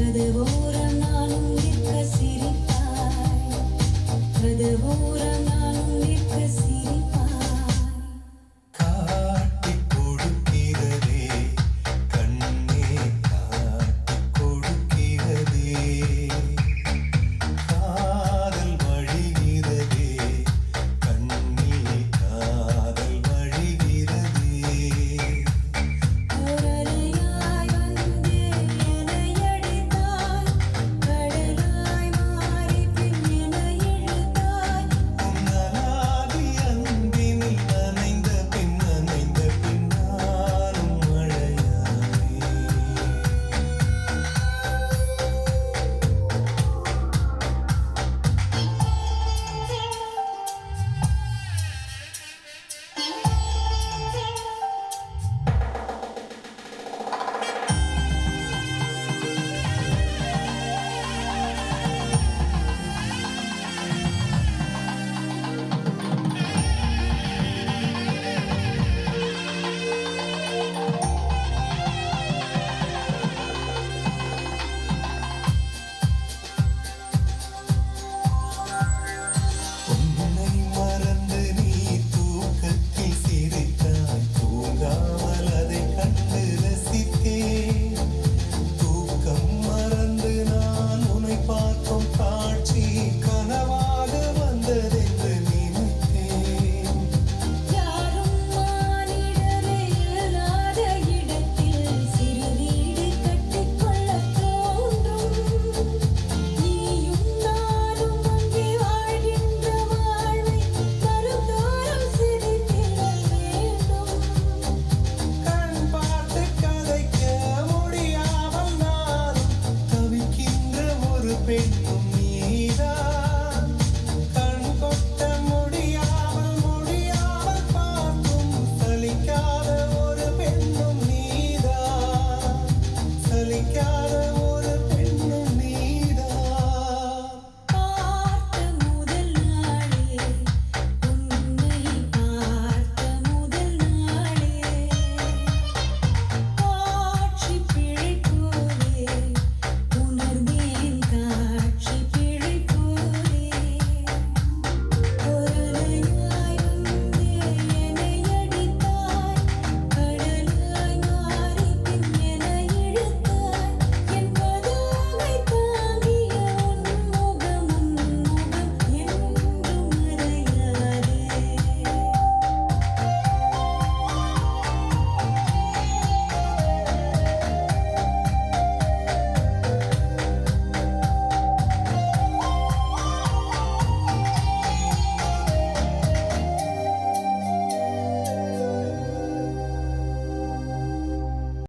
கதவோரம் நானும் நிற்க சிரிப்பாய், கதவோரம் நானும் நிற்க சிரிப்பாய். காட்டிக் கொடுக்கிறதே கண்ணே, காட்டிக் கொடுக்கிறதே காதல் வழிகிறதே கண்ணில் காதல் வழிகிறதே. ஓரலையாய் வந்து என்னை அடித்தாய், கடலாய் மாறி பின் என்னை இழுத்தாய். உன்னலாதி அன்பினில் நனைந்த பின் நானும் மழையானே. உன்னை மறந்து நீ தூக்கத்தில் சிரித்தாய், தூங்காமல் அதைக் கண்டு ரசித்தேன். தூக்கம் மறந்து நான் உன்னை பார்க்கும் காட்சி கனவாக வந்ததென்று நினைத்தேன். யாரும் மானிடரே இல்லாத இடத்தில் சிறு வீடு கட்டிக்கொள்ளத் தோன்றும். நீயும் நானும் அங்கே வாழ்கின்ற வாழ்வை கருத்தோறும் சிரித்திட வேண்டும். கண் பார்த்து கதைக்க முடியாமல் நானும் தவிக்கின்ற ஒரு பெண்ணும் நீதான். கண் கொட்ட முடியாமல் பார்க்கும் சலிக்காத ஒரு பெண்ணும் நீதான். சலிக்காத